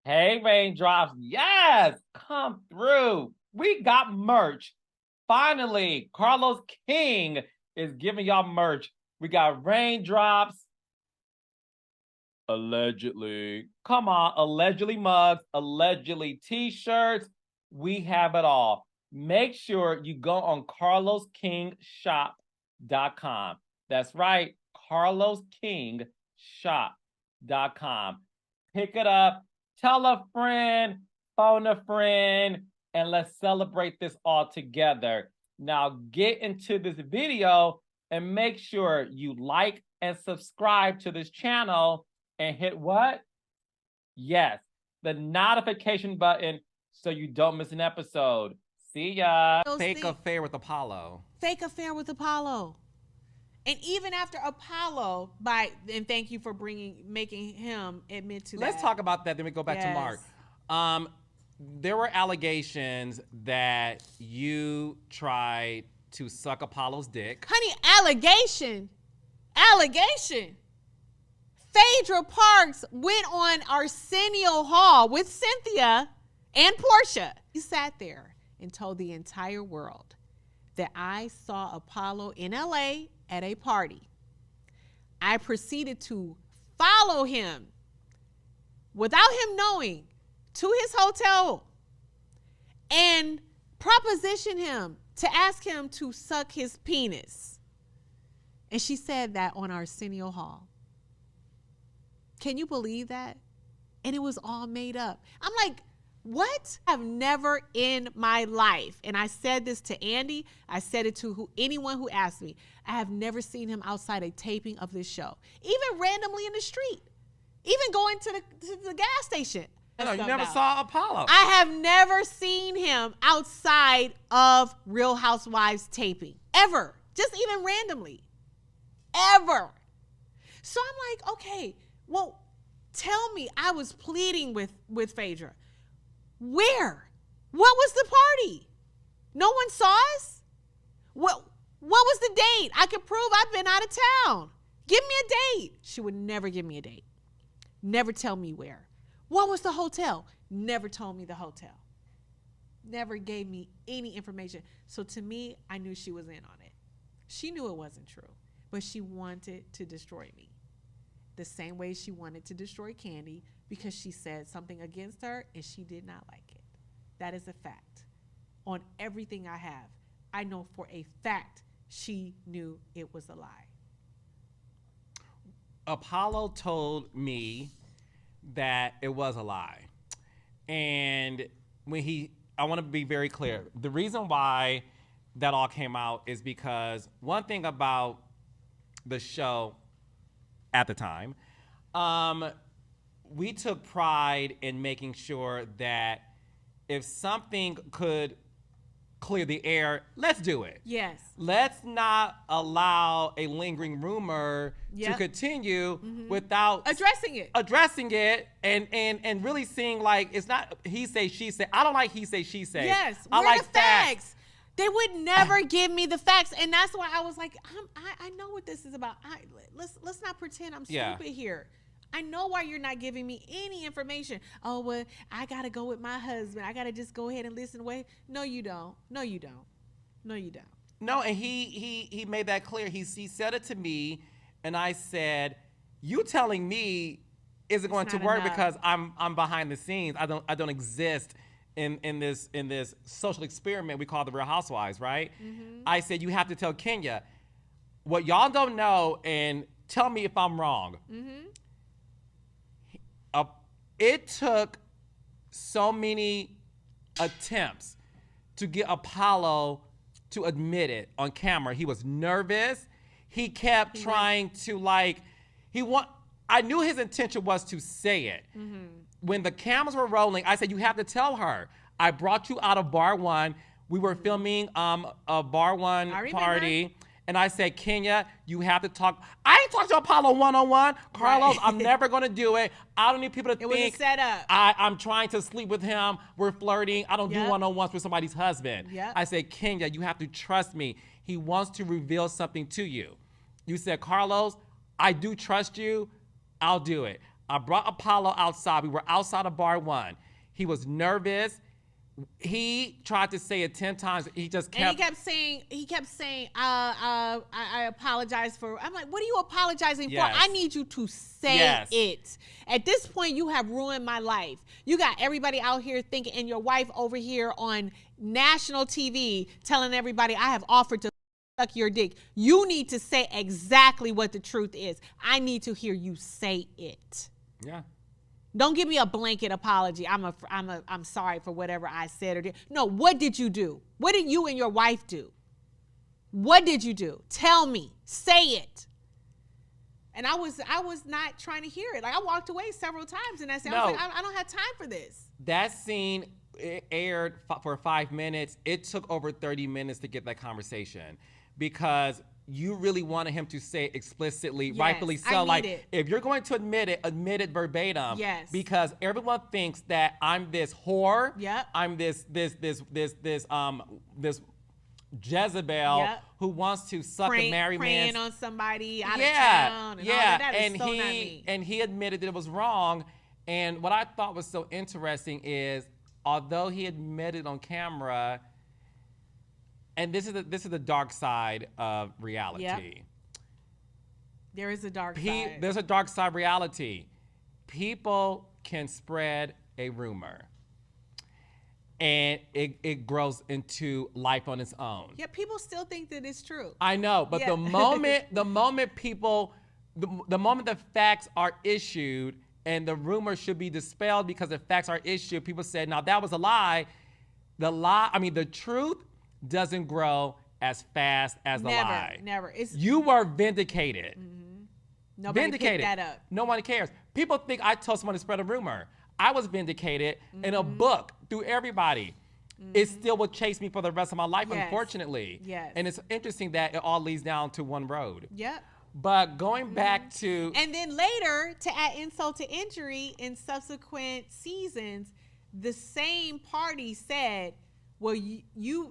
Hey, raindrops. Yes, come through. We got merch. Finally, Carlos King is giving y'all merch. We got raindrops. Allegedly. Come on, allegedly mugs, allegedly t-shirts. We have it all. Make sure you go on carloskingshop.com. That's right, carloskingshop.com. Pick it up, tell a friend, phone a friend, and let's celebrate this all together. Now get into this video and make sure you like and subscribe to this channel and hit what? Yes, the notification button so you don't miss an episode. See ya. Fake affair with Apollo. Fake affair with Apollo. And even after Apollo, and thank you for making him admit to that. Let's talk about that, then we go back to Mark. There were allegations that you tried to suck Apollo's dick. Honey, allegation. Phaedra Parks went on Arsenio Hall with Cynthia and Porsha. He sat there and told the entire world that I saw Apollo in LA at a party. I proceeded to follow him without him knowing to his hotel and proposition him to ask him to suck his penis. And she said that on Arsenio Hall. Can you believe that? And it was all made up. I'm like, what? I've never in my life, and I said this to Andy, I said it to anyone who asked me, I have never seen him outside a taping of this show, even randomly in the street, even going to the gas station. No, you never saw Apollo. I have never seen him outside of Real Housewives taping, ever, just even randomly, ever. So I'm like, okay, well, tell me. I was pleading with Phaedra. Where? What was the party? No one saw us? What was the date? I could prove I've been out of town. Give me a date. She would never give me a date. Never tell me where. What was the hotel? Never told me the hotel. Never gave me any information. So to me, I knew she was in on it. She knew it wasn't true, but she wanted to destroy me. The same way she wanted to destroy Kandi because she said something against her and she did not like it. That is a fact. On everything I have, I know for a fact she knew it was a lie. Apollo told me that it was a lie. And I want to be very clear. The reason why that all came out is because one thing about the show at the time, we took pride in making sure that if something could clear the air, let's do it. Yes. Let's not allow a lingering rumor to continue without addressing it and really seeing like it's not he say, she say. I don't like he say, she say. Yes, I like the facts. They would never give me the facts, and that's why I was like, I know what this is about. Let's not pretend I'm stupid here. I know why you're not giving me any information. Oh, well, I gotta go with my husband. I gotta just go ahead and listen away. No, you don't. No, you don't. No, you don't. No, and he made that clear. He said it to me, and I said, "You telling me isn't going to work because I'm behind the scenes. I don't exist." In this social experiment we call the Real Housewives, right? I said, you have to tell Kenya what y'all don't know and tell me if I'm wrong. It took so many attempts to get Apollo to admit it on camera. He was nervous. He kept trying to I knew his intention was to say it. When the cameras were rolling, I said, you have to tell her. I brought you out of bar one. We were filming a bar one party. And I said, Kenya, you have to talk. I ain't talking to Apollo one-on-one. Carlos, I'm never going to do it. I don't need people to think. It was a setup. I'm trying to sleep with him. We're flirting. I don't do one-on-ones with somebody's husband. I said, Kenya, you have to trust me. He wants to reveal something to you. You said, Carlos, I do trust you. I'll do it. I brought Apollo outside. We were outside of bar 1. He was nervous. He tried to say it 10 times. He just kept. And he kept saying, I apologize for. I'm like, what are you apologizing for? I need you to say it. At this point, you have ruined my life. You got everybody out here thinking, and your wife over here on national TV telling everybody, I have offered to suck your dick. You need to say exactly what the truth is. I need to hear you say it. Yeah. Don't give me a blanket apology. I'm sorry for whatever I said or did. No, what did you do? What did you and your wife do? What did you do? Tell me. Say it. And I was not trying to hear it. Like, I walked away several times and I said, I was like, I don't have time for this. That scene aired for 5 minutes. It took over 30 minutes to get that conversation because you really wanted him to say it explicitly, rightfully so. Like, if you're going to admit it verbatim. Yes. Because everyone thinks that I'm this whore. Yep. I'm this Jezebel who wants to suck a married man. Preying on somebody out of town. And all that is so not me. And he admitted that it was wrong. And what I thought was so interesting is, although he admitted on camera, and this is the dark side of reality. Yep. There is a dark side. There's a dark side reality. People can spread a rumor, and it grows into life on its own. Yeah, people still think that it's true. I know, but the moment the facts are issued and the rumor should be dispelled because the facts are issued, people said, now that was a lie. The truth doesn't grow as fast as the lie. Never. You were vindicated. Mm-hmm. Nobody picked that up. Nobody cares. People think I told someone to spread a rumor. I was vindicated in a book through everybody. It still will chase me for the rest of my life, unfortunately. Yes. And it's interesting that it all leads down to one road. Yep. But going back to... And then later, to add insult to injury, in subsequent seasons, the same party said, well,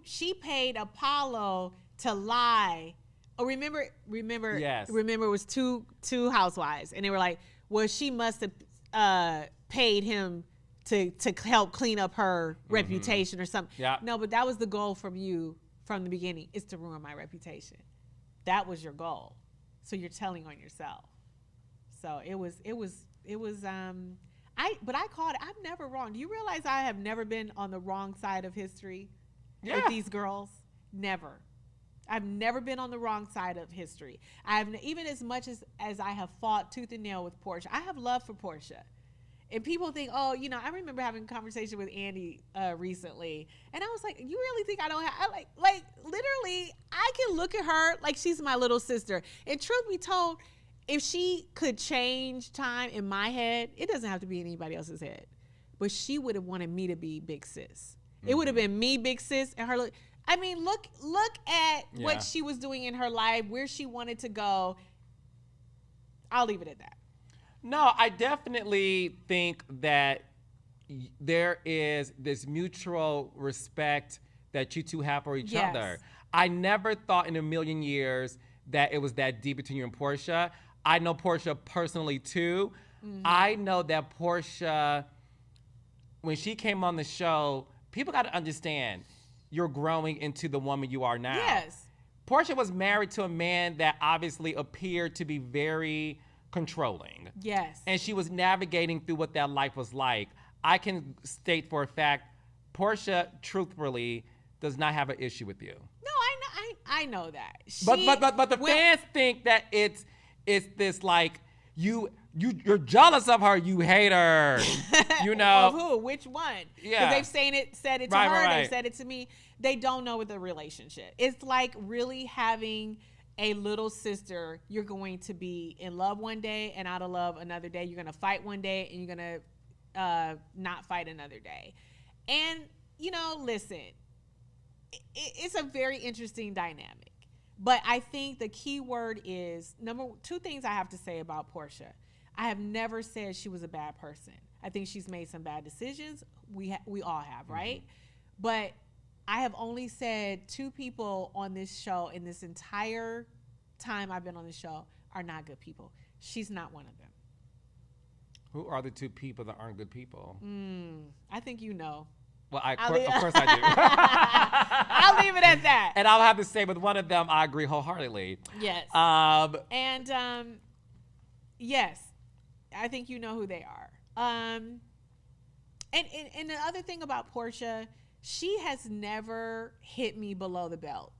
she paid Apollo to lie. Oh, remember, yes. Remember, it was two housewives, and they were like, well, she must have paid him to help clean up her reputation or something. Yeah. No, but that was the goal from you from the beginning, is to ruin my reputation. That was your goal. So you're telling on yourself. So it was but I called it. I'm never wrong. Do you realize I have never been on the wrong side of history with these girls? Never. I've never been on the wrong side of history. Even as much as I have fought tooth and nail with Porsha, I have love for Porsha. And people think, I remember having a conversation with Andy recently, and I was like, you really think I don't have, like literally, I can look at her like she's my little sister. And truth be told, if she could change time in my head, it doesn't have to be anybody else's head, but she would have wanted me to be big sis. It would have been me, big sis, and her. Look at what she was doing in her life, where she wanted to go. I'll leave it at that. No, I definitely think that there is this mutual respect that you two have for each other. I never thought in a million years that it was that deep between you and Porsha. I know Porsha personally too. I know that Porsha, when she came on the show, people got to understand, you're growing into the woman you are now. Yes. Porsha was married to a man that obviously appeared to be very controlling. Yes. And she was navigating through what that life was like. I can state for a fact, Porsha, truthfully, does not have an issue with you. No, I know that. But the fans think that it's this like you're jealous of her, you hate her. You know. Of who? Which one? Yeah. Because they've said it to her, they've said it to me. They don't know what the relationship. It's like really having a little sister. You're going to be in love one day and out of love another day. You're going to fight one day and you're going to not fight another day. And, listen, it's a very interesting dynamic. But I think the key word is, two things I have to say about Porsha. I have never said she was a bad person. I think she's made some bad decisions. We all have, right? But I have only said two people on this show in this entire time I've been on the show are not good people. She's not one of them. Who are the two people that aren't good people? I think you know. Well, of course I do. I'll leave it at that. And I'll have to say with one of them, I agree wholeheartedly. Yes. Yes, I think you know who they are. And the other thing about Porsha, she has never hit me below the belt.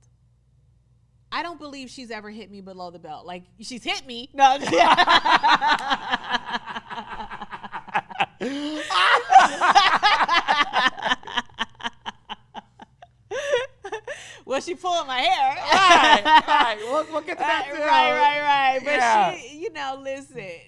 I don't believe she's ever hit me below the belt. Like, she's hit me. No. Well, she pulling my hair. Right. We'll get to that too. Right. But yeah. she, listen,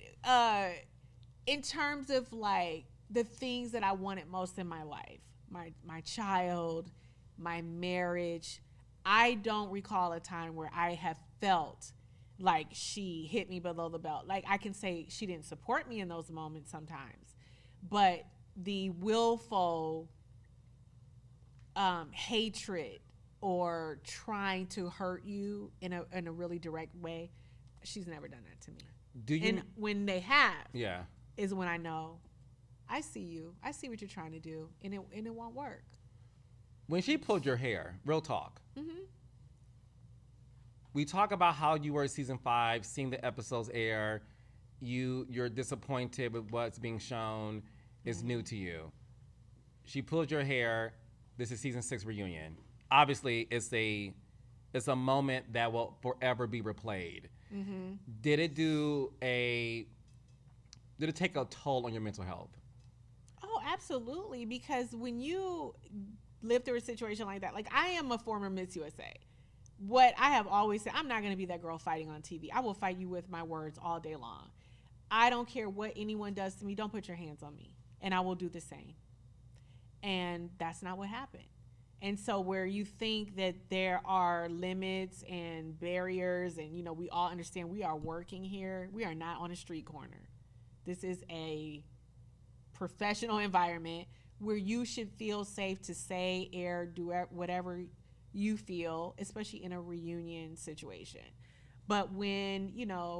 in terms of like the things that I wanted most in my life, my child, my marriage, I don't recall a time where I have felt like she hit me below the belt. Like, I can say she didn't support me in those moments sometimes, but the willful hatred or trying to hurt you in a really direct way, she's never done that to me. And when they have, is when I know, I see you. I see what you're trying to do, and it won't work. When she pulled your hair, real talk. Mm-hmm. We talk about how you were in season 5, seeing the episodes air. You're disappointed with what's being shown. Is new to you. She pulled your hair. This is season 6 reunion. Obviously, it's a moment that will forever be replayed. Mm-hmm. Did it take a toll on your mental health? Oh, absolutely. Because when you live through a situation like that, like, I am a former Miss USA. What I have always said, I'm not going to be that girl fighting on TV. I will fight you with my words all day long. I don't care what anyone does to me. Don't put your hands on me. And I will do the same. And that's not what happened. And so where you think that there are limits and barriers, and, we all understand we are working here. We are not on a street corner. This is a professional environment where you should feel safe to say, air, do whatever you feel, especially in a reunion situation. But when,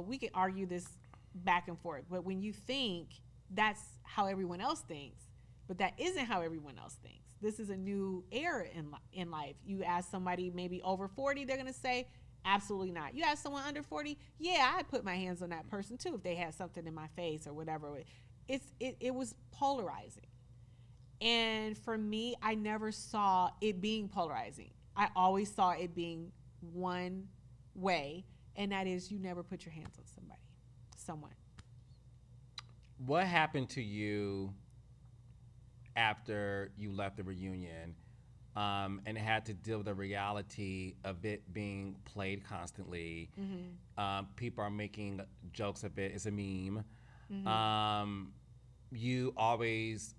we can argue this back and forth, but when you think that's how everyone else thinks, but that isn't how everyone else thinks. This is a new era in life. You ask somebody maybe over 40, they're going to say, absolutely not. You ask someone under 40, yeah, I'd put my hands on that person too if they had something in my face or whatever. It was polarizing. And for me, I never saw it being polarizing. I always saw it being one way, and that is you never put your hands on someone. What happened to you after you left the reunion and had to deal with the reality of it being played constantly? Mm-hmm. People are making jokes of it. It's a meme. Mm-hmm. You always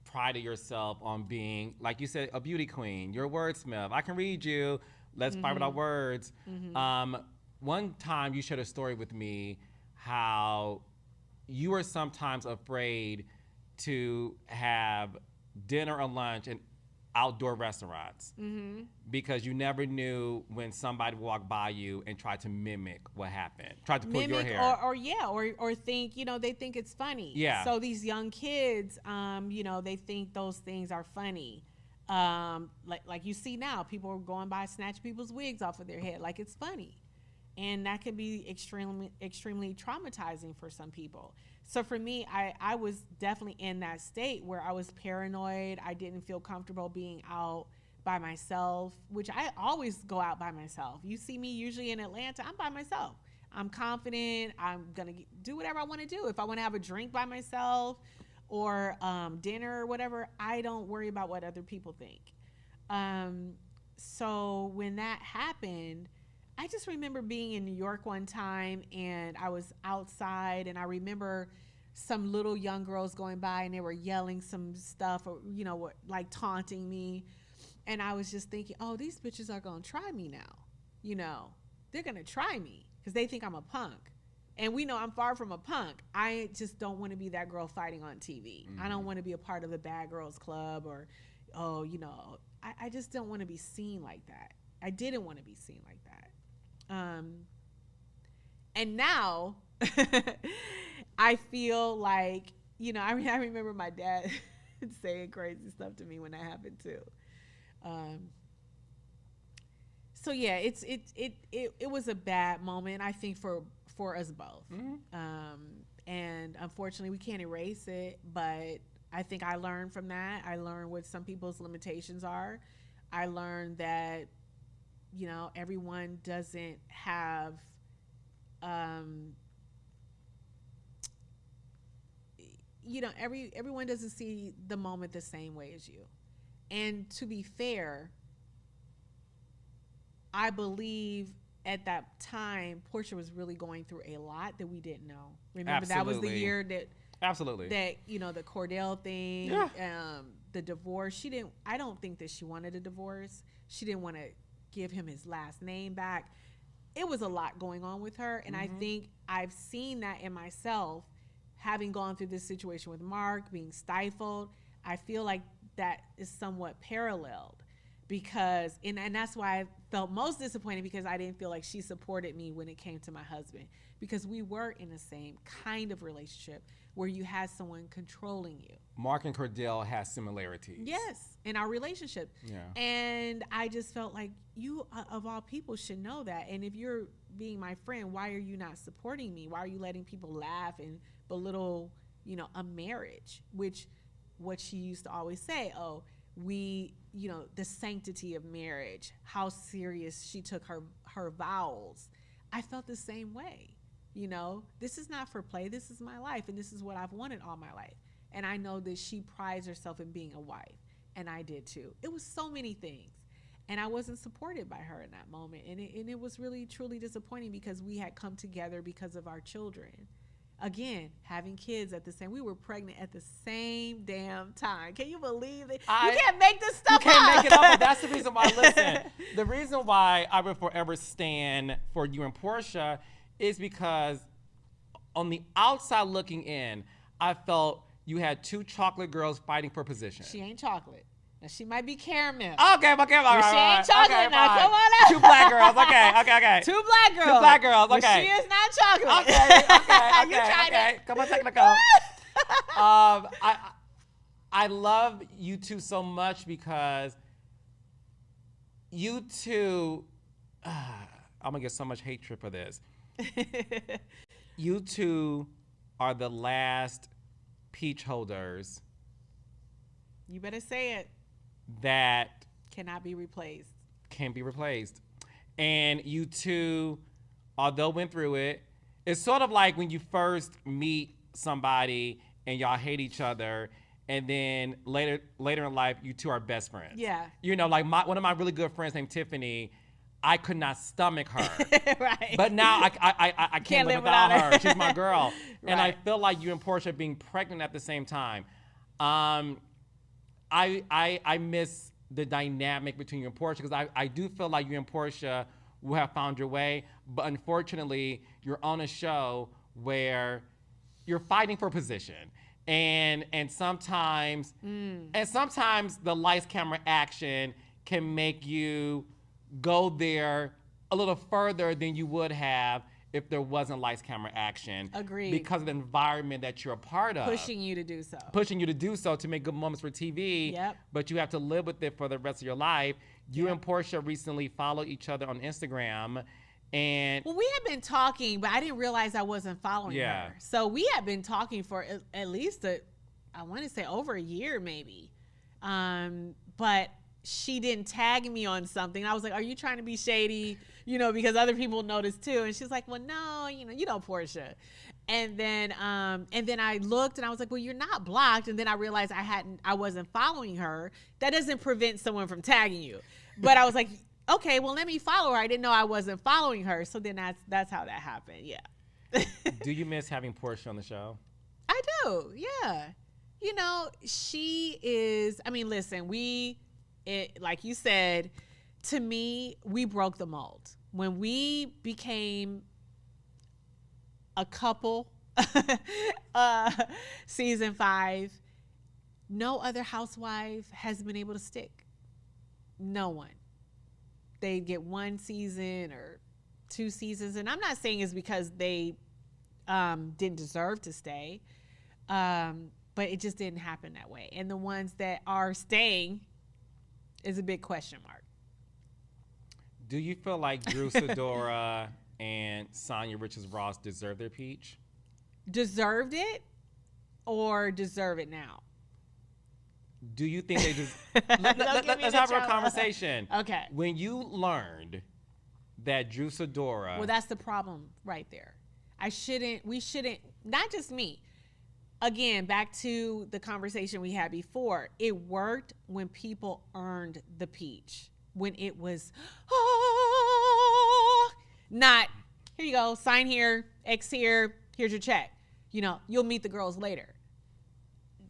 prided yourself on being, like you said, a beauty queen. You're a wordsmith. I can read you. Let's fight with our words. Mm-hmm. One time you shared a story with me how you were sometimes afraid to have dinner or lunch in outdoor restaurants because you never knew when somebody walked by you and tried to mimic what happened, tried to pull your hair. Or think, they think it's funny. Yeah. So these young kids, they think those things are funny. Like you see now, people are going by snatch people's wigs off of their head like it's funny. And that can be extremely, extremely traumatizing for some people. So for me, I was definitely in that state where I was paranoid. I didn't feel comfortable being out by myself, which I always go out by myself. You see me usually in Atlanta, I'm by myself. I'm confident. I'm going to do whatever I want to do. If I want to have a drink by myself or dinner or whatever, I don't worry about what other people think. So when that happened, I just remember being in New York one time and I was outside and I remember some little young girls going by and they were yelling some stuff or, like taunting me. And I was just thinking, oh, these bitches are going to try me now. They're going to try me because they think I'm a punk. And we know I'm far from a punk. I just don't want to be that girl fighting on TV. Mm-hmm. I don't want to be a part of the bad girls club or, I just don't want to be seen like that. I didn't want to be seen like that. And now I feel like, I remember my dad saying crazy stuff to me when that happened too. So yeah, it was a bad moment, I think, for us both. And unfortunately we can't erase it, but I think I learned from that. I learned what some people's limitations are. I learned that, everyone doesn't have, everyone doesn't see the moment the same way as you. And to be fair, I believe at that time Porsha was really going through a lot that we didn't know. Remember, that was the year that the Cordell thing, the divorce. I don't think that she wanted a divorce. She didn't want to give him his last name back. It was a lot going on with her, and I think I've seen that in myself, having gone through this situation with Mark, being stifled. I feel like that is somewhat paralleled, because and that's why I felt most disappointed, because I didn't feel like she supported me when it came to my husband, because we were in the same kind of relationship where you had someone controlling you. Mark and Cordell has similarities. Yes, in our relationship. Yeah. And I just felt like you, of all people, should know that. And if you're being my friend, why are you not supporting me? Why are you letting people laugh and belittle, a marriage? Which, what she used to always say, the sanctity of marriage, how serious she took her vows. I felt the same way. This is not for play. This is my life, and this is what I've wanted all my life. And I know that she prides herself in being a wife, and I did too. It was so many things, and I wasn't supported by her in that moment. And it was really, truly disappointing, because we had come together because of our children. Again, having kids we were pregnant at the same damn time. Can you believe it? You can't make this stuff up. You can't make it up, but that's the reason why, listen, the reason why I will forever stand for you and Porsha is because on the outside looking in, I felt you had two chocolate girls fighting for position. She ain't chocolate. Now, she might be caramel. Okay, all right. She ain't chocolate, okay, now. Fine. Come on out. Two black girls. Okay. Two black girls. Two black girls. Okay. But she is not chocolate. Okay. You tried it. Come on, technical. I love you two so much, because you two, I'm gonna get so much hatred for this. You two are the last peach holders. You better say it. That cannot be replaced. Can't be replaced. And you two, although went through it, it's sort of like when you first meet somebody and y'all hate each other, and then later in life, you two are best friends. Yeah. Like one of my really good friends named Tiffany, I could not stomach her. Right. But now I can't live without her. She's my girl. Right. And I feel like you and Porsha being pregnant at the same time. I miss the dynamic between you and Porsha, because I do feel like you and Porsha will have found your way, but unfortunately you're on a show where you're fighting for position, and sometimes the lights, camera, action can make you go there a little further than you would have if there wasn't lights, camera, action. Agreed. Because of the environment that you're a part of. Pushing you to do so to make good moments for TV. Yep. But you have to live with it for the rest of your life. You and Porsha recently followed each other on Instagram. And well, we had been talking, but I didn't realize I wasn't following her. So we had been talking for at least I want to say over a year maybe. But she didn't tag me on something. I was like, are you trying to be shady? Because other people noticed too. And she's like, well, no, you know Porsha. And then I looked and I was like, well, you're not blocked. And then I realized I wasn't following her. That doesn't prevent someone from tagging you. But I was like, okay, well, let me follow her. I didn't know I wasn't following her. So then that's how that happened. Yeah. Do you miss having Porsha on the show? I do. Yeah. She is, listen, like you said, to me, we broke the mold. When we became a couple, season 5, no other housewife has been able to stick. No one. They get 1 season or 2 seasons. And I'm not saying it's because they didn't deserve to stay. But it just didn't happen that way. And the ones that are staying is a big question mark. Do you feel like Drew Sidora and Sanya Richards-Ross deserve their peach? Deserved it or deserve it now? Do you think they just... Let's have a conversation. Okay. When you learned that Drew Sidora... Well, that's the problem right there. We shouldn't, not just me. Again, back to the conversation we had before. It worked when people earned the peach. When it was, not, here you go, sign here, X here, here's your check. You know, you'll meet the girls later.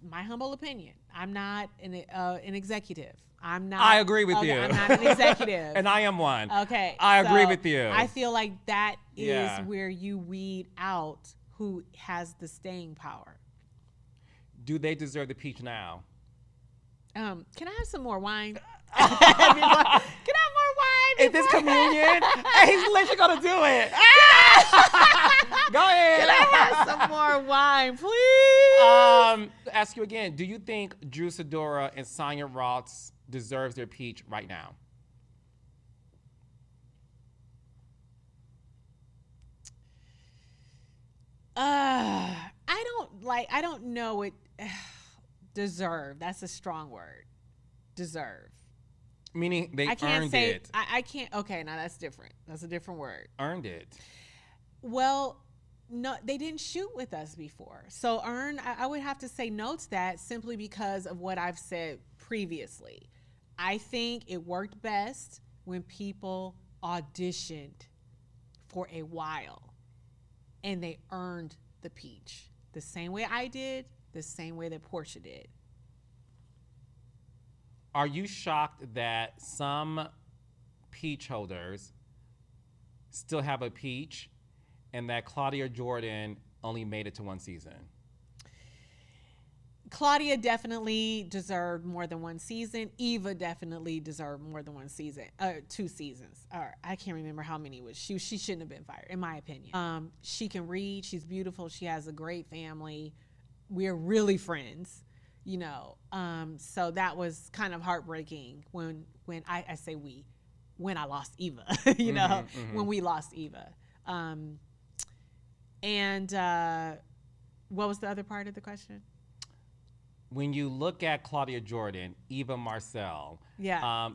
My humble opinion, I'm not an executive. I agree with you. I'm not an executive. And I am one. Okay. I agree with you. I feel like that is where you weed out who has the staying power. Do they deserve the peach now? Can I have some more wine? Can I have more wine? Is this communion? Hey, he's literally gonna do it. Go ahead. Can I have some more wine, please? Ask you again. Do you think Drew Sidora and Sanya Ross deserves their peach right now? I don't know it. Deserve. That's a strong word. Deserve. Meaning they earned it. I can't. Okay, now that's different. That's a different word. Earned it. Well, no, they didn't shoot with us before. So I would have to say no to that simply because of what I've said previously. I think it worked best when people auditioned for a while and they earned the peach. The same way I did, the same way that Porsha did. Are you shocked that some peach holders still have a peach and that Claudia Jordan only made it to one season? Claudia definitely deserved more than one season. Eva definitely deserved more than one season, 2 seasons. Or I can't remember how many it was. She shouldn't have been fired, in my opinion. She can read. She's beautiful. She has a great family. We're really friends, you know. So that was kind of heartbreaking when I say we, when I lost Eva, you know, when we lost Eva. What was the other part of the question? When you look at Claudia Jordan, Eva Marcel,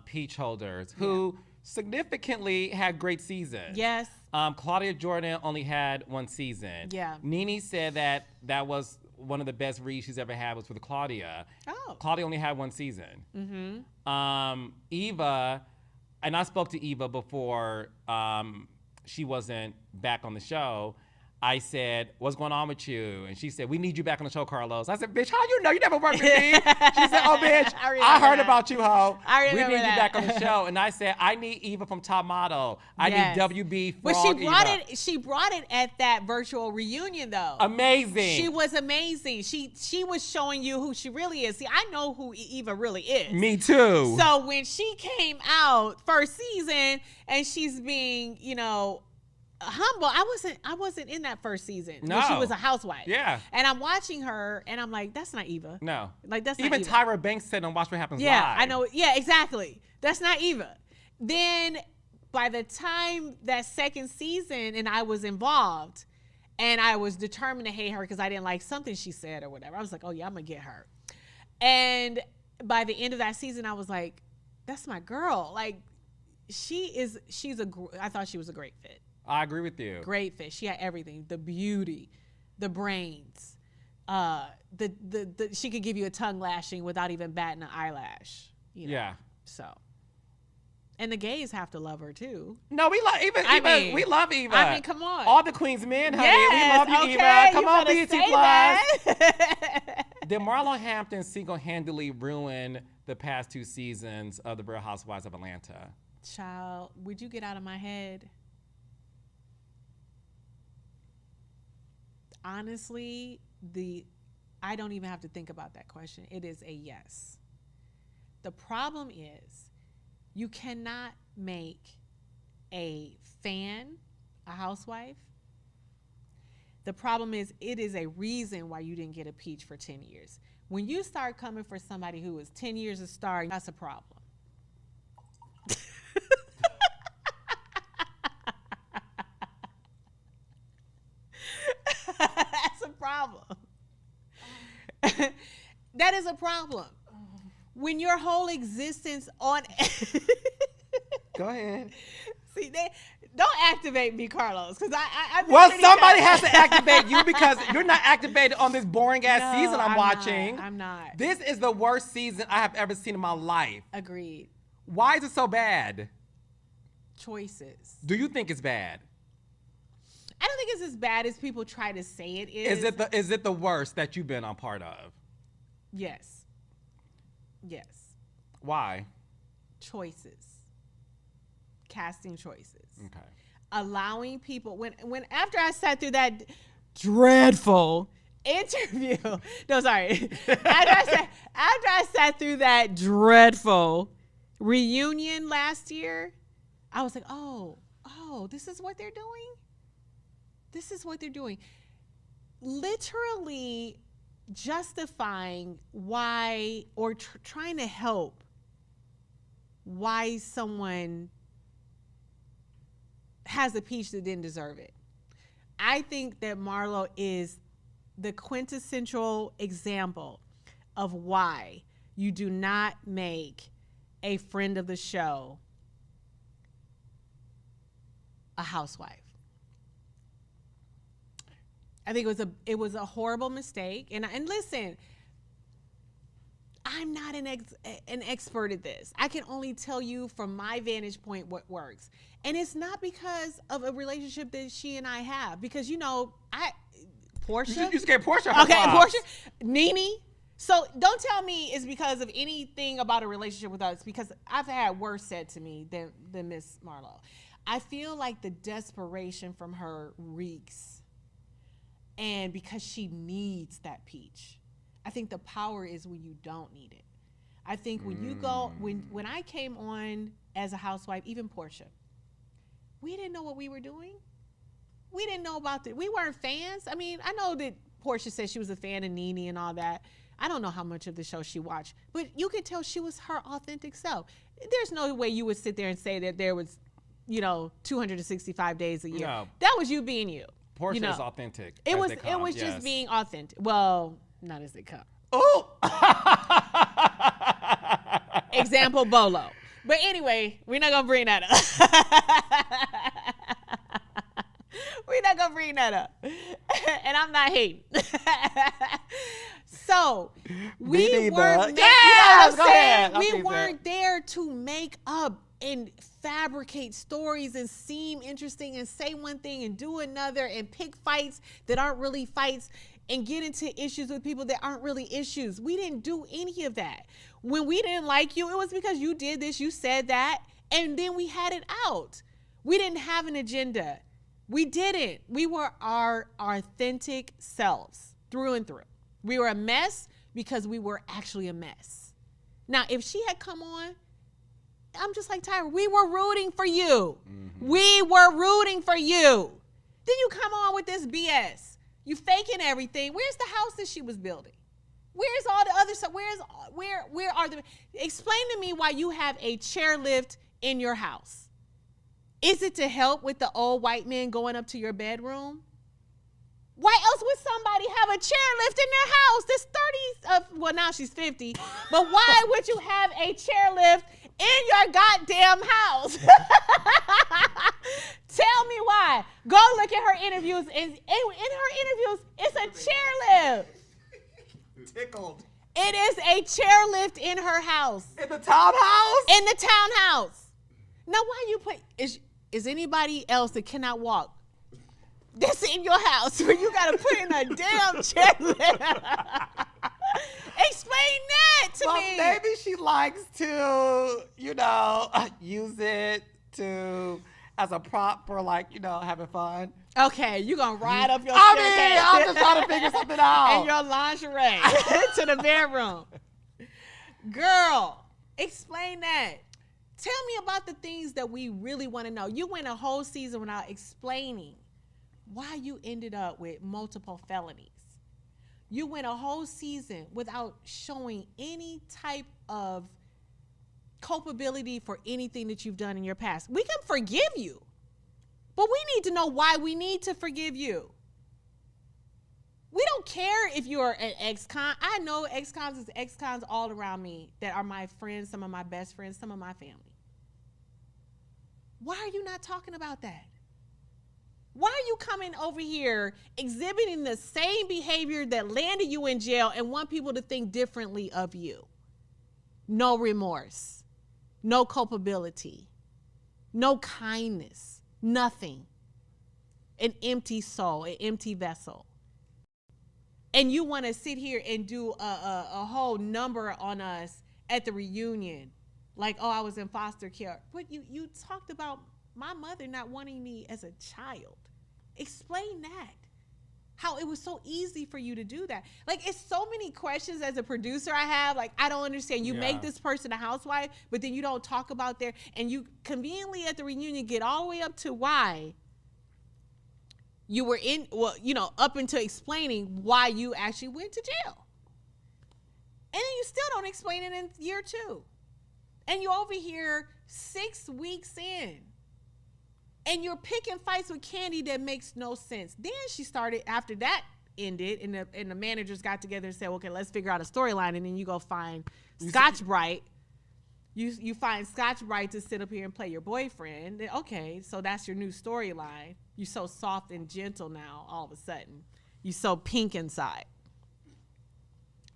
peach holders who significantly had great seasons. Yes. Claudia Jordan only had one season. Yeah. Nene said that was one of the best reads she's ever had was with Claudia. Oh. Claudia only had one season. Mm-hmm. Eva, and I spoke to Eva before she wasn't back on the show. I said, what's going on with you? And she said, we need you back on the show, Carlos. I said, bitch, how you know? You never worked with me. She said, oh, bitch, I heard about you, ho. We need you back on the show. And I said, I need Eva from Top Model. I need WB for she brought it at that virtual reunion, though. Amazing. She was amazing. She was showing you who she really is. See, I know who Eva really is. Me too. So when she came out first season and she's being, you know, humble. I wasn't in that first season. No. When she was a housewife. Yeah. And I'm watching her and I'm like, that's not Eva. No. Like that's not Even Eva. Tyra Banks said on Watch What Happens Live. Yeah, I know. Yeah, exactly. That's not Eva. Then by the time that second season and I was involved and I was determined to hate her because I didn't like something she said or whatever. I was like, oh yeah, I'm gonna get her. And by the end of that season, I was like, that's my girl. Like I thought she was a great fit. I agree with you. Great fit. She had everything: the beauty, the brains, she could give you a tongue lashing without even batting an eyelash. You know? Yeah. So, and the gays have to love her too. No, we love Eva. We love Eva. I mean, come on. All the Queen's men, honey. Yes, we love you, okay, Eva. Come on, BET Plus. Did Did Marlo Hampton single-handedly ruin the past 2 seasons of The Real Housewives of Atlanta? Child, would you get out of my head? Honestly, I don't even have to think about that question. It is a yes. The problem is you cannot make a fan a housewife The problem is it is a reason why you didn't get a peach for 10 years. When you start coming for somebody who is 10 years a star, that's a problem. That's a problem. That is a problem. When your whole existence on... Go ahead. See, don't activate me, Carlos, because I well, somebody has to activate you because you're not activated on this boring ass season I'm watching. I'm not. This is the worst season I have ever seen in my life. Agreed. Why is it so bad? Choices. Do you think it's bad? I don't think it's as bad as people try to say it is. Is it the worst that you've been a part of? Yes. Yes. Why? Choices. Casting choices. Okay. Allowing people when after I sat through that dreadful interview. No, sorry. after I sat through that dreadful reunion last year, I was like, oh, this is what they're doing? This is what they're doing. Literally justifying why or trying to help why someone has a peach that didn't deserve it. I think that Marlo is the quintessential example of why you do not make a friend of the show a housewife. I think it was a horrible mistake. And listen, I'm not an expert at this. I can only tell you from my vantage point what works. And it's not because of a relationship that she and I have. Because, Porsha. You scared Porsha. Okay, Porsha. Nene. So don't tell me it's because of anything about a relationship with us. Because I've had worse said to me than Miss Marlo. I feel like the desperation from her reeks. And because she needs that peach. I think the power is when you don't need it. I think when you go, when I came on as a housewife, even Porsha, we didn't know what we were doing. We didn't know about we weren't fans. I mean, I know that Porsha said she was a fan of Nene and all that. I don't know how much of the show she watched, but you could tell she was her authentic self. There's no way you would sit there and say that there was, 265 days a year. No. That was you being you. Porsha is authentic. It was just being authentic. Well, not as they come. Oh! Example, Bolo. But anyway, we're not going to bring that up. We're not going to bring that up. And I'm not hating. So, we weren't there to make up and fabricate stories and seem interesting and say one thing and do another and pick fights that aren't really fights and get into issues with people that aren't really issues. We didn't do any of that. When we didn't like you, it was because you did this, you said that, and then we had it out. We didn't have an agenda. We didn't. We were our authentic selves through and through. We were a mess because we were actually a mess. Now, if she had come on, I'm just like, Tyra, we were rooting for you. Mm-hmm. We were rooting for you. Then you come on with this BS. You faking everything. Where's the house that she was building? Where's all the other stuff? Where are the... Explain to me why you have a chairlift in your house. Is it to help with the old white men going up to your bedroom? Why else would somebody have a chairlift in their house that's 30... well, now she's 50. But why would you have a chairlift in your goddamn house? Tell me why. Go look at her interviews. In her interviews, it's a chairlift. Tickled. It is a chairlift in her house. In the townhouse? In the townhouse. Now, why you put... Is anybody else that cannot walk that's in your house where you got to put in a damn chairlift? Explain that to me. Maybe she likes to, use it as a prop for having fun. Okay, you gonna ride up your staircase. I'm just trying to figure something out. And your lingerie to the bedroom. Girl, explain that. Tell me about the things that we really want to know. You went a whole season without explaining why you ended up with multiple felonies. You went a whole season without showing any type of culpability for anything that you've done in your past. We can forgive you, but we need to know why we need to forgive you. We don't care if you're an ex-con. I know ex-cons is ex-cons all around me that are my friends, some of my best friends, some of my family. Why are you not talking about that? Why are you coming over here exhibiting the same behavior that landed you in jail and want people to think differently of you? No remorse, no culpability, no kindness, nothing. An empty soul, an empty vessel. And you want to sit here and do a whole number on us at the reunion. Like, oh, I was in foster care. But you talked about my mother not wanting me as a child. Explain that. How it was so easy for you to do that. Like, it's so many questions as a producer I have. Like, I don't understand. You make this person a housewife, but then you don't talk about their, and you conveniently at the reunion get all the way up to why you were in, well, you know, up into explaining why you actually went to jail. And then you still don't explain it in year 2. And you're over here 6 weeks in. And you're picking fights with Candy that makes no sense. Then she started, after that ended, and the managers got together and said, okay, let's figure out a storyline. And then you go find Scotch Bright. You find Scotch Bright to sit up here and play your boyfriend. Okay, so that's your new storyline. You're so soft and gentle now, all of a sudden. You're so pink inside.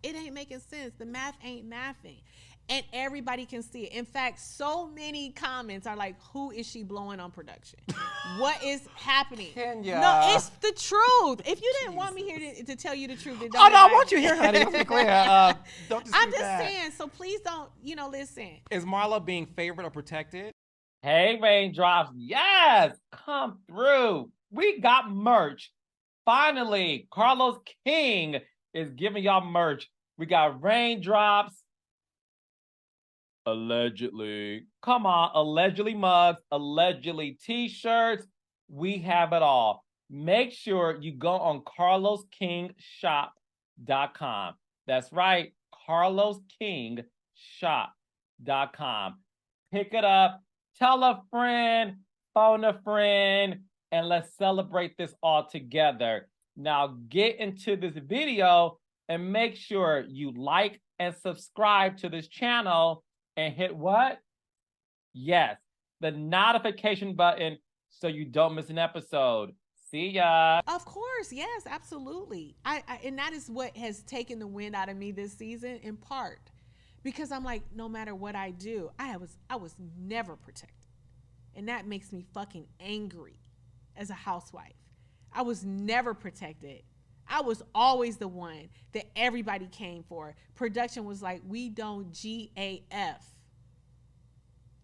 It ain't making sense. The math ain't mathing. And everybody can see it. In fact, so many comments are like, who is she blowing on production? What is happening? Kenya. No, it's the truth. If you didn't want me here to tell you the truth, then don't. Oh, no, I want you here, honey. Let's be clear. Don't dispute I'm just that. saying, so please don't, listen. Is Marlo being favored or protected? Hey, Raindrops. Yes, come through. We got merch. Finally, Carlos King is giving y'all merch. We got Raindrops. Allegedly. Come on, allegedly mugs, allegedly t-shirts. We have it all. Make sure you go on carloskingshop.com. That's right, carloskingshop.com. Pick it up, tell a friend, phone a friend, and let's celebrate this all together. Now get into this video and make sure you like and subscribe to this channel. And hit what? Yes, the notification button so you don't miss an episode. See ya. Of course, yes, absolutely. And that is what has taken the wind out of me this season in part. Because I'm like, no matter what I do, I was never protected. And that makes me fucking angry as a housewife. I was never protected. I was always the one that everybody came for. Production was like, we don't GAF.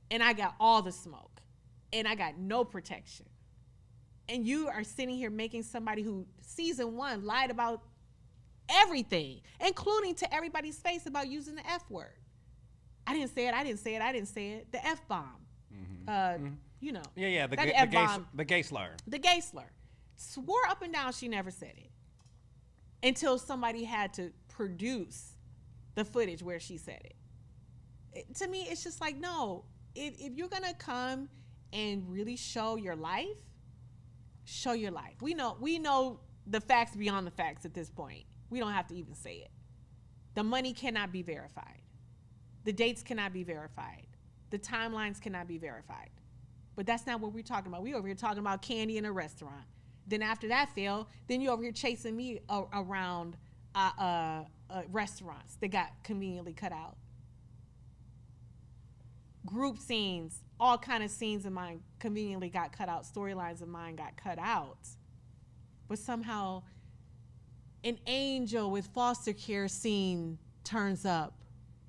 And I got all the smoke. And I got no protection. And you are sitting here making somebody who, season 1, lied about everything, including to everybody's face about using the F word. I didn't say it. The F-bomb. Mm-hmm. Yeah, the gay slur. The gay slur. Swore up and down she never said it. Until somebody had to produce the footage where she said it. To me, it's just like, no, if you're going to come and really show your life, show your life. We know the facts beyond the facts at this point. We don't have to even say it. The money cannot be verified. The dates cannot be verified. The timelines cannot be verified. But that's not what we're talking about. We're over here talking about Candy in a restaurant. Then after that failed, then you're over here chasing me around restaurants that got conveniently cut out. Group scenes, all kind of scenes of mine conveniently got cut out. Storylines of mine got cut out. But somehow an angel with foster care scene turns up,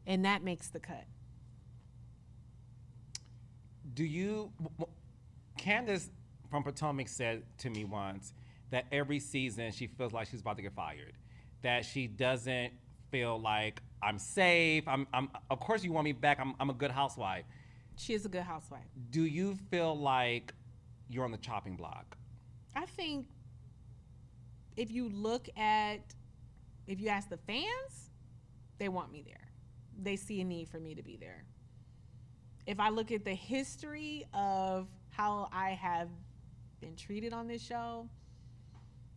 and that makes the cut. Candace from Potomac said to me once that every season she feels like she's about to get fired, that she doesn't feel like I'm safe. Of course you want me back. I'm a good housewife. She is a good housewife. Do you feel like you're on the chopping block? I think if you ask the fans, they want me there. They see a need for me to be there. If I look at the history of how I have been treated on this show,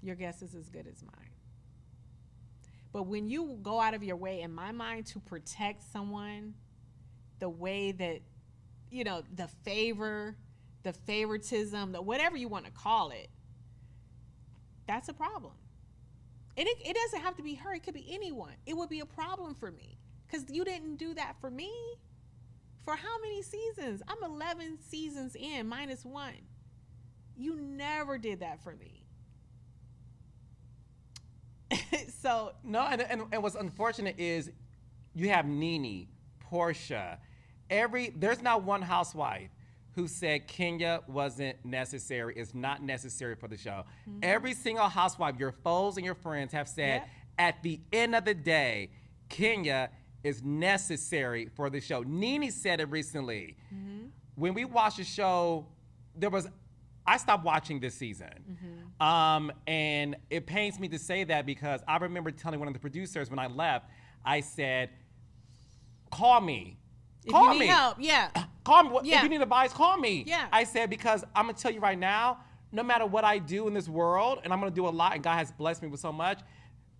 your guess is as good as mine. But when you go out of your way, in my mind, to protect someone, the way that, the favoritism, whatever you want to call it, that's a problem. And it doesn't have to be her. It could be anyone. It would be a problem for me because you didn't do that for me. For how many seasons? I'm 11 seasons in, -1. You never did that for me. So no, and what's unfortunate is you have Nene, Porsha, there's not one housewife who said Kenya wasn't necessary, is not necessary for the show. Mm-hmm. Every single housewife, your foes and your friends, have said, at the end of the day, Kenya is necessary for the show. Nene said it recently. Mm-hmm. When we watched the show, I stopped watching this season. Mm-hmm. And it pains me to say that because I remember telling one of the producers when I left, I said, call me. Call me. Help, yeah. Call me. Yeah. If you need advice, call me. Yeah. I said, because I'm going to tell you right now, no matter what I do in this world, and I'm going to do a lot, and God has blessed me with so much,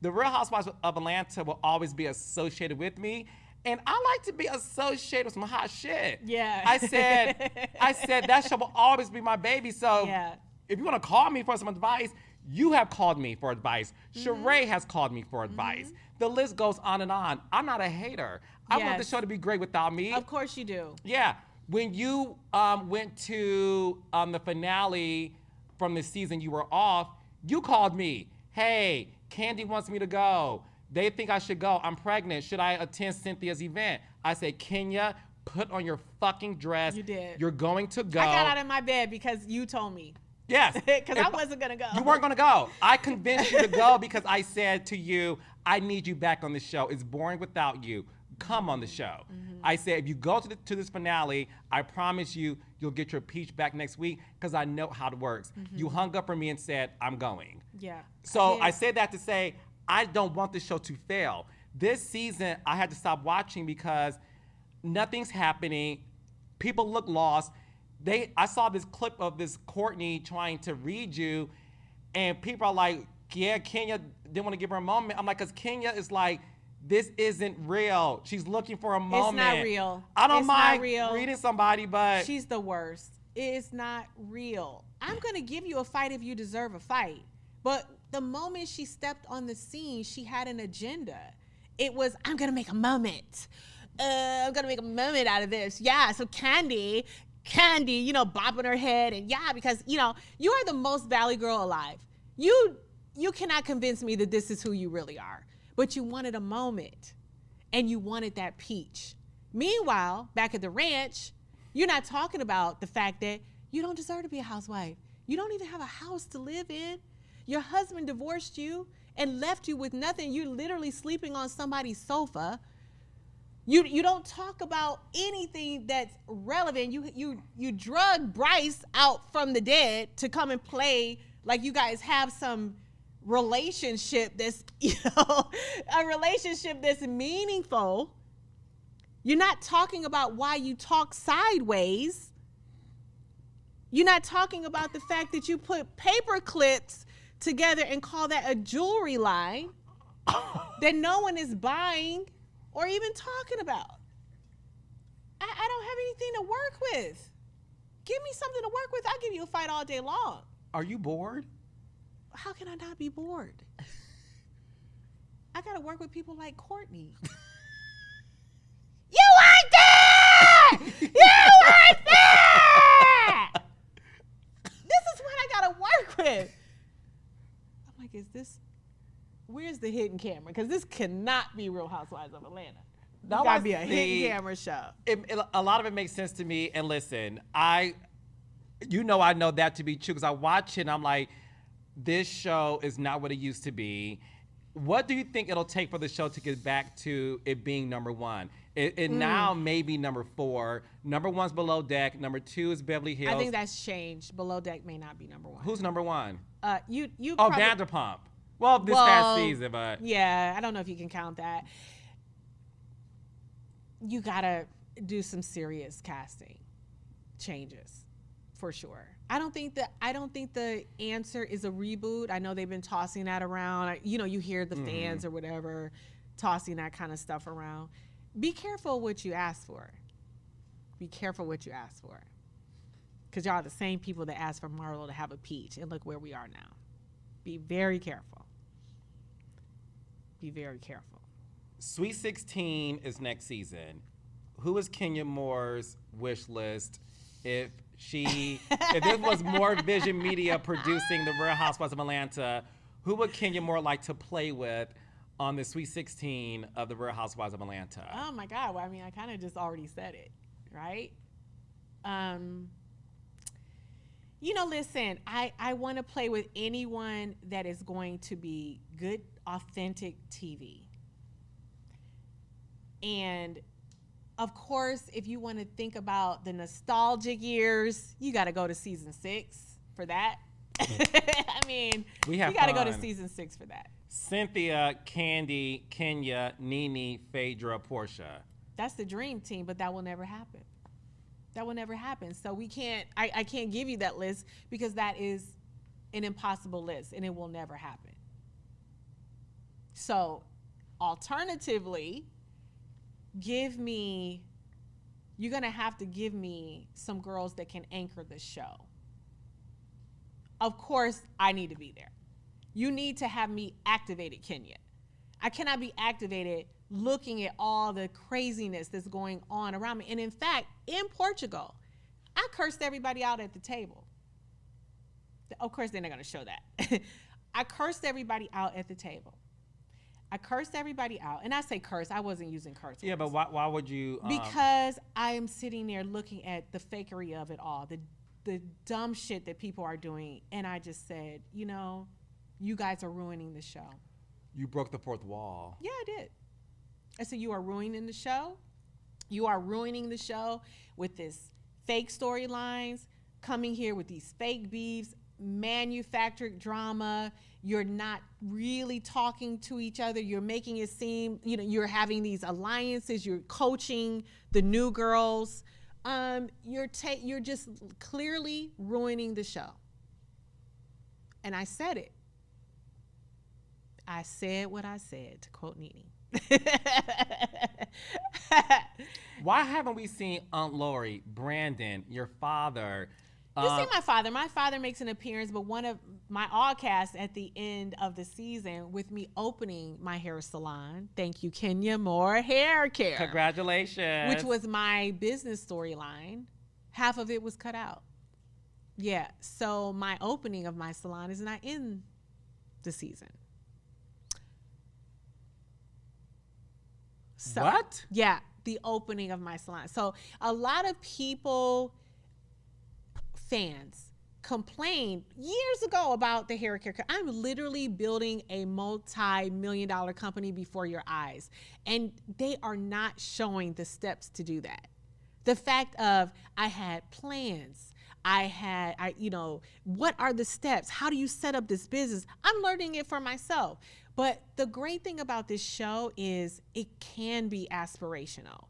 the Real Housewives of Atlanta will always be associated with me. And I like to be associated with some hot shit. Yeah. I said that show will always be my baby. So if you want to call me for some advice, you have called me for advice. Mm-hmm. Sheree has called me for advice. Mm-hmm. The list goes on and on. I'm not a hater. I want the show to be great without me. Of course you do. Yeah. When you went to the finale from the season you were off, you called me. Hey, Candy wants me to go. They think I should go. I'm pregnant. Should I attend Cynthia's event? I said, Kenya, put on your fucking dress. You did. You're going to go. I got out of my bed because you told me. Yes. Because I wasn't going to go. You weren't going to go. I convinced you to go because I said to you, I need you back on the show. It's boring without you. Come on the show. Mm-hmm. I said, if you go to this finale, I promise you'll get your peach back next week because I know how it works. Mm-hmm. You hung up for me and said, I'm going. Yeah. So I said that to say, I don't want this show to fail. This season, I had to stop watching because nothing's happening. People look lost. I saw this clip of this Courtney trying to read you, and people are like, yeah, Kenya didn't want to give her a moment. I'm like, because Kenya is like, this isn't real. She's looking for a moment. It's not real. I don't mind reading somebody, but she's the worst. It's not real. I'm going to give you a fight if you deserve a fight. But the moment she stepped on the scene, she had an agenda. It was, I'm going to make a moment. I'm going to make a moment out of this. Yeah, so Candy, bopping her head. And because, you are the most Valley girl alive. You cannot convince me that this is who you really are. But you wanted a moment. And you wanted that peach. Meanwhile, back at the ranch, you're not talking about the fact that you don't deserve to be a housewife. You don't even have a house to live in. Your husband divorced you and left you with nothing. You're literally sleeping on somebody's sofa. You don't talk about anything that's relevant. You drug Bryce out from the dead to come and play like you guys have some relationship that's, a relationship that's meaningful. You're not talking about why you talk sideways. You're not talking about the fact that you put paper clips together and call that a jewelry line that no one is buying or even talking about. I don't have anything to work with. Give me something to work with. I'll give you a fight all day long. Are you bored? How can I not be bored? I got to work with people like Courtney. You weren't there! You weren't there! This is what I got to work with. I'm like, where's the hidden camera? Because this cannot be Real Housewives of Atlanta. It's got to be a hidden camera show. A lot of it makes sense to me. And listen, I know that to be true because I watch it and I'm like, this show is not what it used to be. What do you think it'll take for the show to get back to it being number one? It now may be number 4. Number 1's Below Deck. Number 2 is Beverly Hills. I think that's changed. Below Deck may not be number 1. Who's number 1? You. Vanderpump. Well, this past season, but yeah, I don't know if you can count that. You gotta do some serious casting changes for sure. I don't think the answer is a reboot. I know they've been tossing that around. You know, you hear the fans or whatever tossing that kind of stuff around. Be careful what you ask for. Be careful what you ask for. Because y'all are the same people that asked for Marlo to have a peach, and look where we are now. Be very careful. Be very careful. Sweet 16 is next season. Who is Kenya Moore's wish list if this was more Vision Media producing the Real Housewives of Atlanta? Who would Kenya Moore like to play with on the Sweet 16 of the Real Housewives of Atlanta? Oh my God! Well, I mean, I kind of just already said it, right? You know, listen, I want to play with anyone that is going to be good, authentic TV. And of course, if you want to think about the nostalgic years, you got to go to season 6 for that. I mean, you got to go to season 6 for that. Cynthia, Candy, Kenya, Nene, Phaedra, Porsha. That's the dream team, but that will never happen. That will never happen. So we can't, I can't give you that list because that is an impossible list and it will never happen. So alternatively, you're going to have to give me some girls that can anchor the show. Of course, I need to be there. You need to have me activated, Kenya. I cannot be activated looking at all the craziness that's going on around me. And in fact, in Portugal, I cursed everybody out at the table. Of course, they're not going to show that. I cursed everybody out at the table. I cursed everybody out. And I say curse, I wasn't using curse words. Yeah, but why would you? Because I am sitting there looking at the fakery of it all, the dumb shit that people are doing. And I just said, you know, you guys are ruining the show. You broke the fourth wall. Yeah, I did. I said, you are ruining the show. You are ruining the show with this fake storylines, coming here with these fake beefs, manufactured drama. You're not really talking to each other. You're making it seem, you know, you're having these alliances. You're coaching the new girls. You're just clearly ruining the show. And I said it. I said what I said, to quote Nene. Why haven't we seen Aunt Lori, Brandon, your father? You see my father. My father makes an appearance, but one of my all cast at the end of the season with me opening my hair salon. Thank you, Kenya Moore Hair Care. Congratulations. Which was my business storyline. Half of it was cut out. Yeah, so my opening of my salon is not in the season. So, what? Yeah, the opening of my salon. So a lot of people, fans, complained years ago about the hair care. I'm literally building a multi-million-dollar company before your eyes, and they are not showing the steps to do that. The fact of I had plans. You know, what are the steps? How do you set up this business? I'm learning it for myself. But the great thing about this show is it can be aspirational.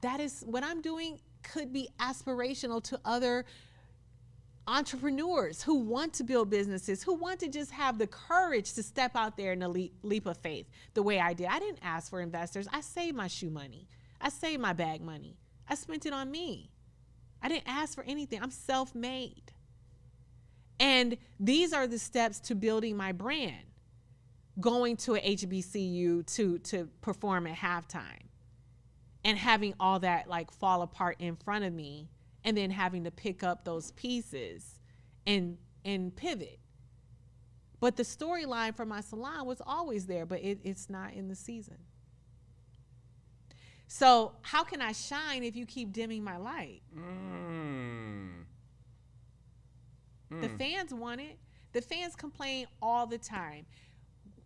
That is what I'm doing could be aspirational to other entrepreneurs who want to build businesses, who want to just have the courage to step out there in a leap of faith the way I did. I didn't ask for investors. I saved my shoe money. I saved my bag money. I spent it on me. I didn't ask for anything. I'm self-made. And these are the steps to building my brand. Going to a HBCU to perform at halftime and having all that like fall apart in front of me and then having to pick up those pieces and pivot. But the storyline for my salon was always there, but it's not in the season. So how can I shine if you keep dimming my light? The fans want it. The fans complain all the time.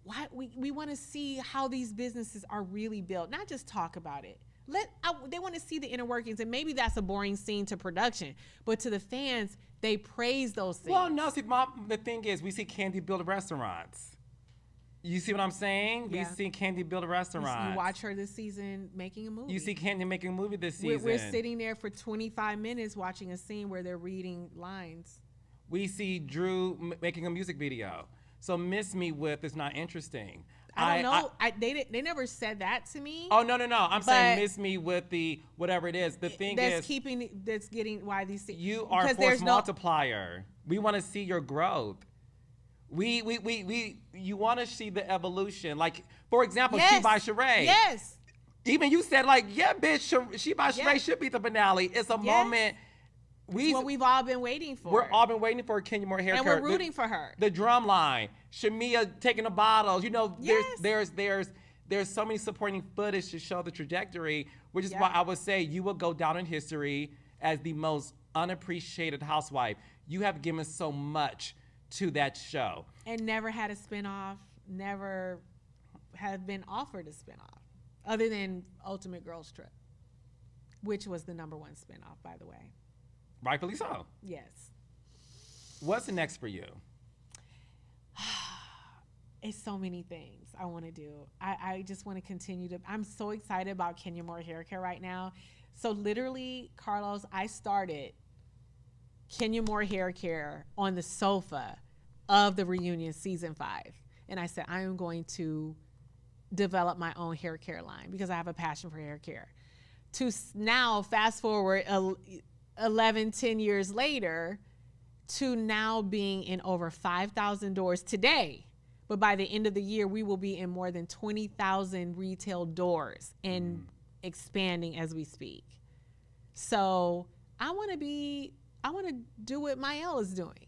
Why we want to see how these businesses are really built, not just talk about it. They want to see the inner workings, and maybe that's a boring scene to production, but to the fans, they praise those things. Well, no, see, the thing is, we see Candy build restaurants. You see what I'm saying? Yeah. We've seen Candy build a restaurant. You watch her this season making a movie. You see Candy making a movie this season. We're sitting there for 25 minutes watching a scene where they're reading lines. We see Drew making a music video. So Miss Me With is not interesting. I don't know. They never said that to me. Oh, no. I'm saying Miss Me With the whatever it is. The thing that's getting why these things. You are a force multiplier. We want to see your growth. You want to see the evolution. Like, for example, yes. She by Sheree. Yes. Even you said, like, yeah, bitch, She by Sheree should be the finale. It's a moment. It's what we've all been waiting for. We're all been waiting for Kenya Moore haircare. And we're rooting for her. The drum line, Shamia taking the bottles. You know, there's so many supporting footage to show the trajectory, which is why I would say you will go down in history as the most unappreciated housewife. You have given so much to that show. And never had a spinoff, never have been offered a spinoff, other than Ultimate Girls Trip, which was the #1 spinoff, by the way. Rightfully so. Yes. What's next for you? It's so many things I want to do. I just want to continue to. I'm so excited about Kenya Moore haircare right now. So literally, Carlos, I started Kenya Moore haircare on the sofa of the reunion season 5. And I said, I am going to develop my own hair care line because I have a passion for hair care. To now, fast forward 10 years later, to now being in over 5,000 doors today. But by the end of the year, we will be in more than 20,000 retail doors and expanding as we speak. So I want to do what Mael is doing.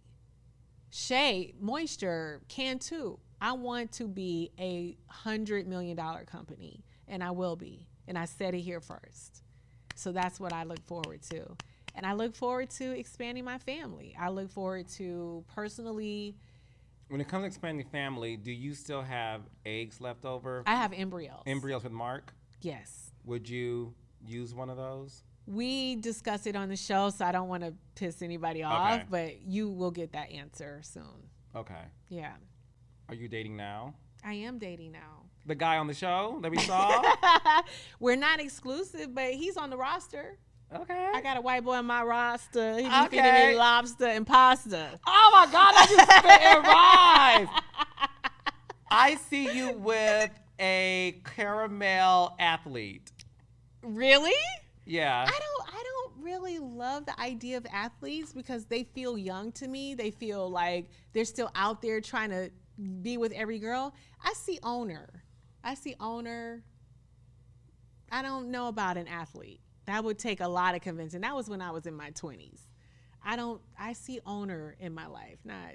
Shea, Moisture, Cantu. I want to be a $100 million company, and I will be. And I said it here first. So that's what I look forward to. And I look forward to expanding my family. I look forward to personally. When it comes to expanding family, do you still have eggs left over? I have embryos. Embryos with Mark? Yes. Would you use one of those? We discussed it on the show, so I don't want to piss anybody off, but you will get that answer soon. Okay. Yeah. Are you dating now? I am dating now. The guy on the show that we saw? We're not exclusive, but he's on the roster. Okay. I got a white boy on my roster. He be feeding me lobster and pasta. Oh my God, I just spit and rise. I see you with a caramel athlete. Really? Yeah. I don't really love the idea of athletes because they feel young to me. They feel like they're still out there trying to be with every girl. I see owner. I don't know about an athlete. That would take a lot of convincing. That was when I was in my 20s. I see owner in my life, not,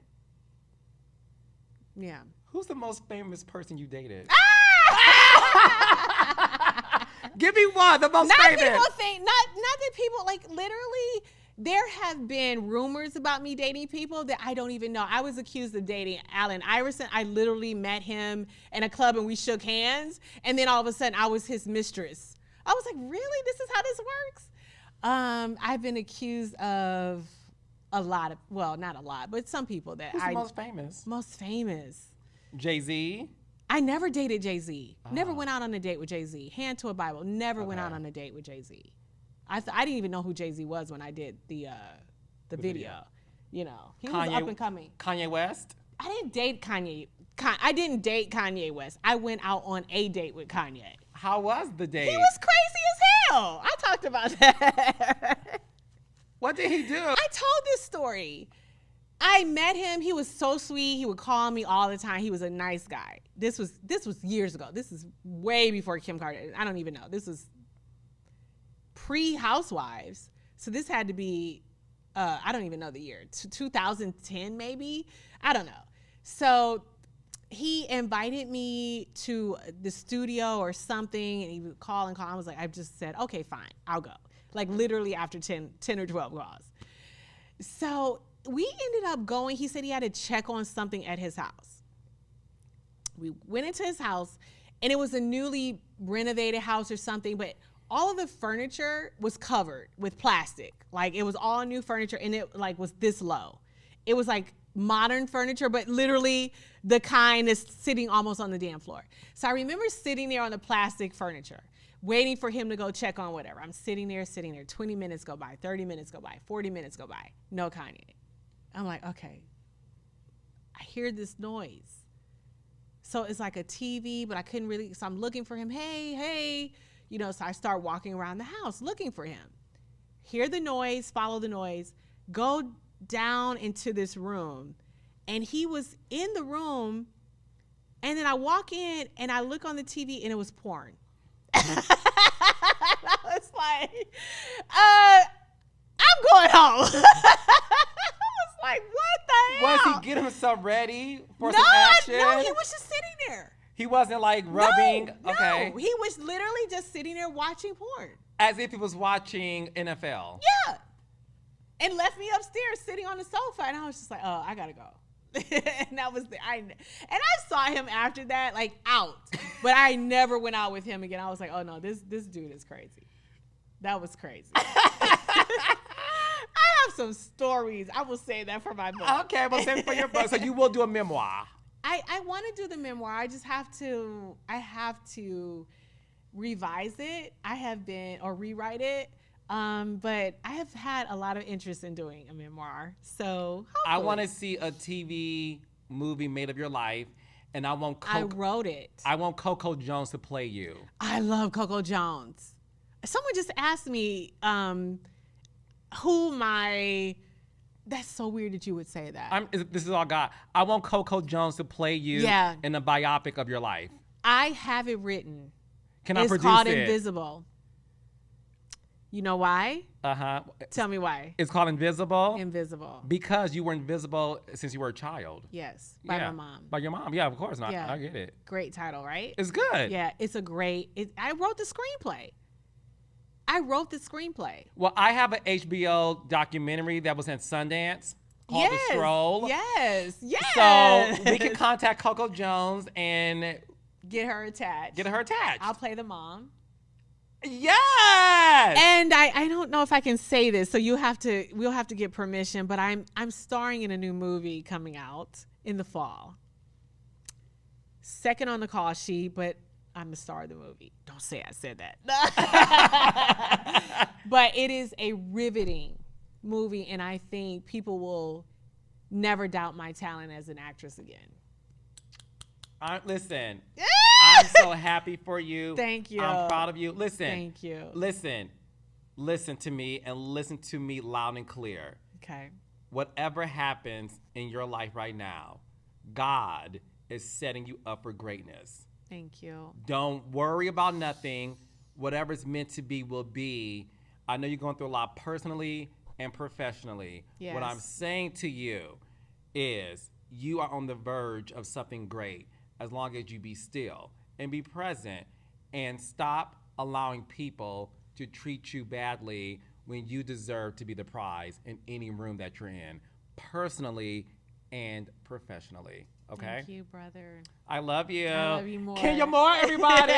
yeah. Who's the most famous person you dated? Ah! Give me one, the most famous. Not that people, like, literally, there have been rumors about me dating people that I don't even know. I was accused of dating Allen Iverson. I literally met him in a club and we shook hands. And then all of a sudden I was his mistress. I was like, really? This is how this works? I've been accused of a lot of, well, not a lot, but some people that Who's the most famous? Most famous. Jay-Z? I never dated Jay-Z. Never went out on a date with Jay-Z. Hand to a Bible. Never went out on a date with Jay-Z. I didn't even know who Jay-Z was when I did the video. You know, he was up and coming. Kanye West? I didn't date Kanye. I didn't date Kanye West. I went out on a date with Kanye. How was the date? He was crazy as hell. I talked about that. What did he do? I told this story. I met him. He was so sweet. He would call me all the time. He was a nice guy. This was years ago. This is way before Kim Kardashian. I don't even know. This was pre-Housewives. So this had to be, I don't even know the year, 2010 maybe? I don't know. So he invited me to the studio or something, and he would call and call. I was like, I just said, okay, fine, I'll go. Like literally after 10 or 12 calls. So we ended up going. He said he had to check on something at his house. We went into his house, and it was a newly renovated house or something, but all of the furniture was covered with plastic. Like it was all new furniture, and it like was this low. It was like modern furniture, but literally the kind that's sitting almost on the damn floor. So I remember sitting there on the plastic furniture, waiting for him to go check on whatever. I'm sitting there. 20 minutes go by, 30 minutes go by, 40 minutes go by. No Kanye. I'm like, okay. I hear this noise. So it's like a TV, but I couldn't really, so I'm looking for him. Hey, so I start walking around the house looking for him. Hear the noise, follow the noise, go down into this room. And he was in the room, and then I walk in and I look on the TV and it was porn. I was like, I'm going home. Like, what the hell? Was he getting himself ready for some action? No, he was just sitting there. He wasn't like rubbing. No, okay. He was literally just sitting there watching porn. As if he was watching NFL. Yeah. And left me upstairs sitting on the sofa, and I was just like, oh, I gotta go. And that was I saw him after that, like out. But I never went out with him again. I was like, oh no, this dude is crazy. That was crazy. I have some stories. I will say that for my book. Okay, well, save it for your book. So you will do a memoir. I want to do the memoir. I have to revise it. Or rewrite it. But I have had a lot of interest in doing a memoir. So hopefully. I want to see a TV movie made of your life, and I wrote it. I want Coco Jones to play you. I love Coco Jones. Someone just asked me, that's so weird that you would say that. This is all God. I want Coco Jones to play you in a biopic of your life. I have it written. Can I produce it? It's called Invisible. You know why? Uh-huh. Tell me why. It's called Invisible? Invisible. Because you were invisible since you were a child. Yes, by my mom. By your mom, yeah, of course. Yeah. I get it. Great title, right? It's good. Yeah, it's a great, I wrote the screenplay. Well, I have an HBO documentary that was in Sundance called The Stroll. Yes. So we can contact Coco Jones and get her attached. I'll play the mom. Yes. And I don't know if I can say this, so we'll have to get permission, but I'm starring in a new movie coming out in the fall. Second on the call sheet, but I'm the star of the movie. Don't say I said that. But it is a riveting movie, and I think people will never doubt my talent as an actress again. Listen, I'm so happy for you. Thank you. I'm proud of you. Listen. Thank you. Listen to me, and listen to me loud and clear. Okay. Whatever happens in your life right now, God is setting you up for greatness. Thank you. Don't worry about nothing. Whatever's meant to be will be. I know you're going through a lot personally and professionally. Yes. What I'm saying to you is you are on the verge of something great as long as you be still and be present and stop allowing people to treat you badly when you deserve to be the prize in any room that you're in, personally and professionally. Okay? Thank you, brother. I love you. I love you more. Can you more, everybody?